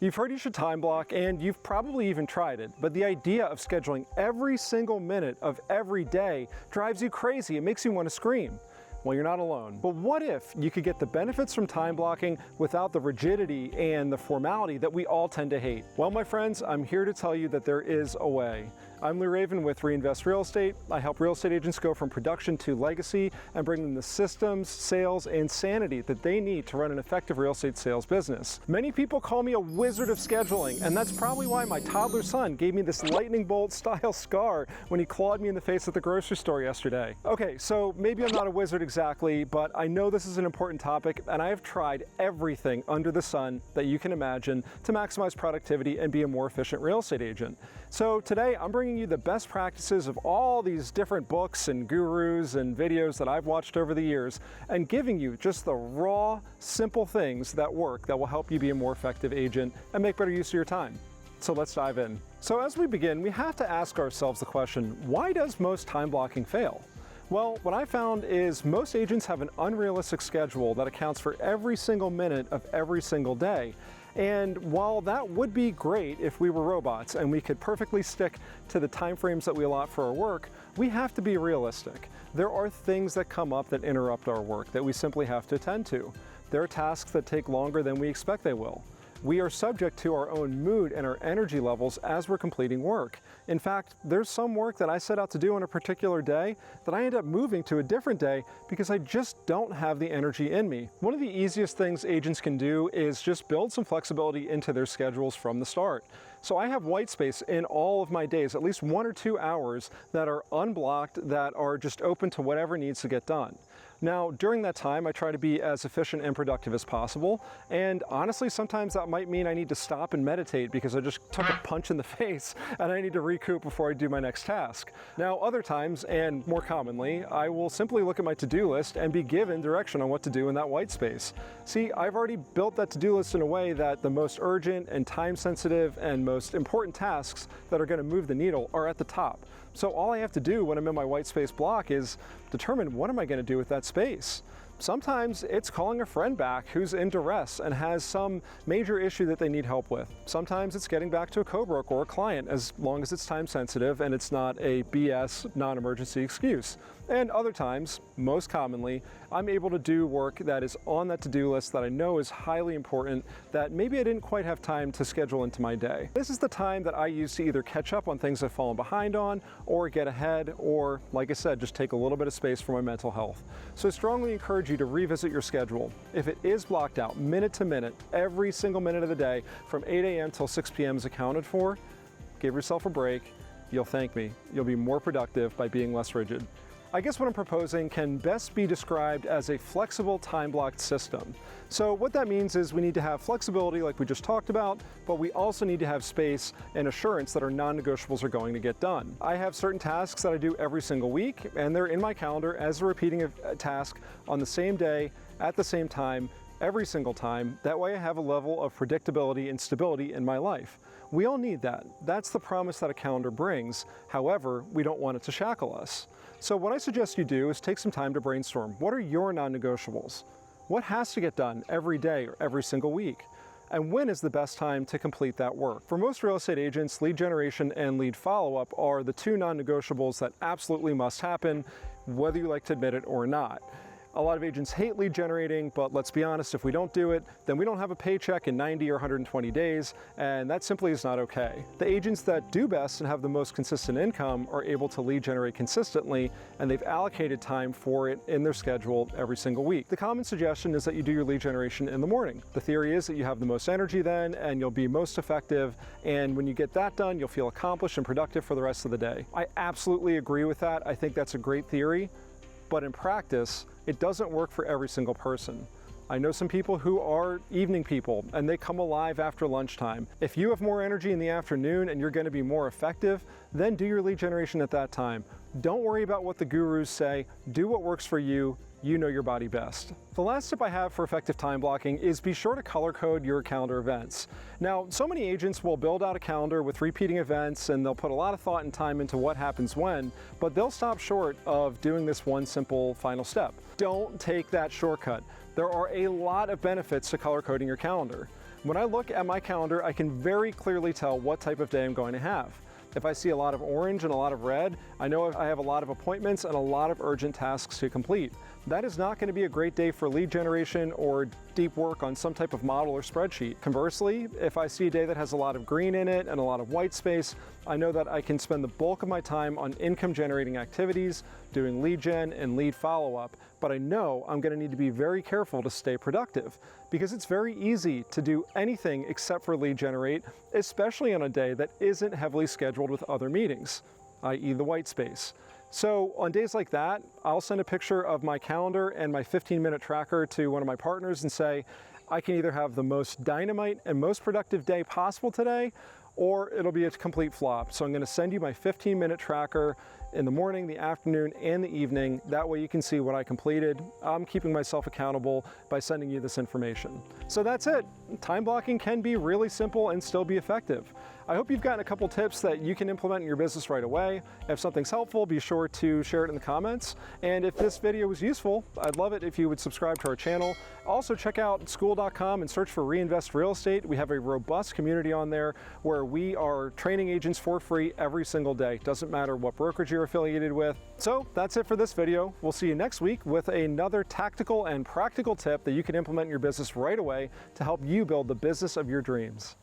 You've heard you should time block, and you've probably even tried it, but the idea of scheduling every single minute of every day drives you crazy. It makes you want to scream. Well, you're not alone. But what if you could get the benefits from time blocking without the rigidity and the formality that we all tend to hate? Well, my friends, I'm here to tell you that there is a way. I'm REinvest with REinvest Real Estate. I help real estate agents go from production to legacy and bring them the systems, sales, and sanity that they need to run an effective real estate sales business. Many people call me a wizard of scheduling, and that's probably why my toddler son gave me this lightning bolt style scar when he clawed me in the face at the grocery store yesterday. Okay, so maybe I'm not a wizard exactly, but I know this is an important topic, and I have tried everything under the sun that you can imagine to maximize productivity and be a more efficient real estate agent. So today I'm bringing you the best practices of all these different books and gurus and videos that I've watched over the years, and giving you just the raw, simple things that work that will help you be a more effective agent and make better use of your time. So let's dive in. So as we begin, we have to ask ourselves the question, why does most time blocking fail? Well, what I found is most agents have an unrealistic schedule that accounts for every single minute of every single day. And while that would be great if we were robots and we could perfectly stick to the time frames that we allot for our work, we have to be realistic. There are things that come up that interrupt our work that we simply have to attend to. There are tasks that take longer than we expect they will. We are subject to our own mood and our energy levels as we're completing work. In fact, there's some work that I set out to do on a particular day that I end up moving to a different day because I just don't have the energy in me. One of the easiest things agents can do is just build some flexibility into their schedules from the start. So I have white space in all of my days, at least 1 or 2 hours that are unblocked, that are just open to whatever needs to get done. Now, during that time, I try to be as efficient and productive as possible, and honestly, sometimes that might mean I need to stop and meditate because I just took a punch in the face and I need to recoup before I do my next task. Now, other times, and more commonly, I will simply look at my to-do list and be given direction on what to do in that white space. See, I've already built that to-do list in a way that the most urgent and time-sensitive and most important tasks that are going to move the needle are at the top. So all I have to do when I'm in my white space block is determine what am I going to do with that space. Sometimes it's calling a friend back who's in duress and has some major issue that they need help with. Sometimes it's getting back to a co-broker or a client, as long as it's time sensitive and it's not a BS non-emergency excuse. And other times, most commonly, I'm able to do work that is on that to-do list that I know is highly important that maybe I didn't quite have time to schedule into my day. This is the time that I use to either catch up on things I've fallen behind on, or get ahead, or, like I said, just take a little bit of space for my mental health. So I strongly encourage you to revisit your schedule. If it is blocked out minute to minute, every single minute of the day from 8 a.m. till 6 p.m. is accounted for, give yourself a break. You'll thank me. You'll be more productive by being less rigid. I guess what I'm proposing can best be described as a flexible time-blocked system. So what that means is we need to have flexibility like we just talked about, but we also need to have space and assurance that our non-negotiables are going to get done. I have certain tasks that I do every single week, and they're in my calendar as a repeating task on the same day, at the same time, every single time. That way I have a level of predictability and stability in my life. We all need that. That's the promise that a calendar brings. However, we don't want it to shackle us. So what I suggest you do is take some time to brainstorm. What are your non-negotiables? What has to get done every day or every single week? And when is the best time to complete that work? For most real estate agents, lead generation and lead follow-up are the two non-negotiables that absolutely must happen, whether you like to admit it or not. A lot of agents hate lead generating, but let's be honest, if we don't do it, then we don't have a paycheck in 90 or 120 days, and that simply is not okay. The agents that do best and have the most consistent income are able to lead generate consistently, and they've allocated time for it in their schedule every single week. The common suggestion is that you do your lead generation in the morning. The theory is that you have the most energy then, and you'll be most effective, and when you get that done, you'll feel accomplished and productive for the rest of the day. I absolutely agree with that. I think that's a great theory. But in practice, it doesn't work for every single person. I know some people who are evening people and they come alive after lunchtime. If you have more energy in the afternoon and you're going to be more effective, then do your lead generation at that time. Don't worry about what the gurus say. Do what works for you. You know your body best. The last tip I have for effective time blocking is be sure to color code your calendar events. Now, so many agents will build out a calendar with repeating events and they'll put a lot of thought and time into what happens when, but they'll stop short of doing this one simple final step. Don't take that shortcut. There are a lot of benefits to color coding your calendar. When I look at my calendar, I can very clearly tell what type of day I'm going to have. If I see a lot of orange and a lot of red, I know I have a lot of appointments and a lot of urgent tasks to complete. That is not going to be a great day for lead generation or deep work on some type of model or spreadsheet. Conversely, if I see a day that has a lot of green in it and a lot of white space, I know that I can spend the bulk of my time on income generating activities, doing lead gen and lead follow-up, but I know I'm going to need to be very careful to stay productive because it's very easy to do anything except for lead generate, especially on a day that isn't heavily scheduled with other meetings, i.e. the white space. So on days like that, I'll send a picture of my calendar and my 15-minute tracker to one of my partners and say, I can either have the most dynamite and most productive day possible today, or it'll be a complete flop. So I'm going to send you my 15-minute tracker in the morning, the afternoon, and the evening. That way you can see what I completed. I'm keeping myself accountable by sending you this information. So that's it. Time blocking can be really simple and still be effective. I hope you've gotten a couple tips that you can implement in your business right away. If something's helpful, be sure to share it in the comments. And if this video was useful, I'd love it if you would subscribe to our channel. Also check out Skool.com and search for REinvest Real Estate. We have a robust community on there where we are training agents for free every single day. Doesn't matter what brokerage you're affiliated with. So that's it for this video. We'll see you next week with another tactical and practical tip that you can implement in your business right away to help you build the business of your dreams.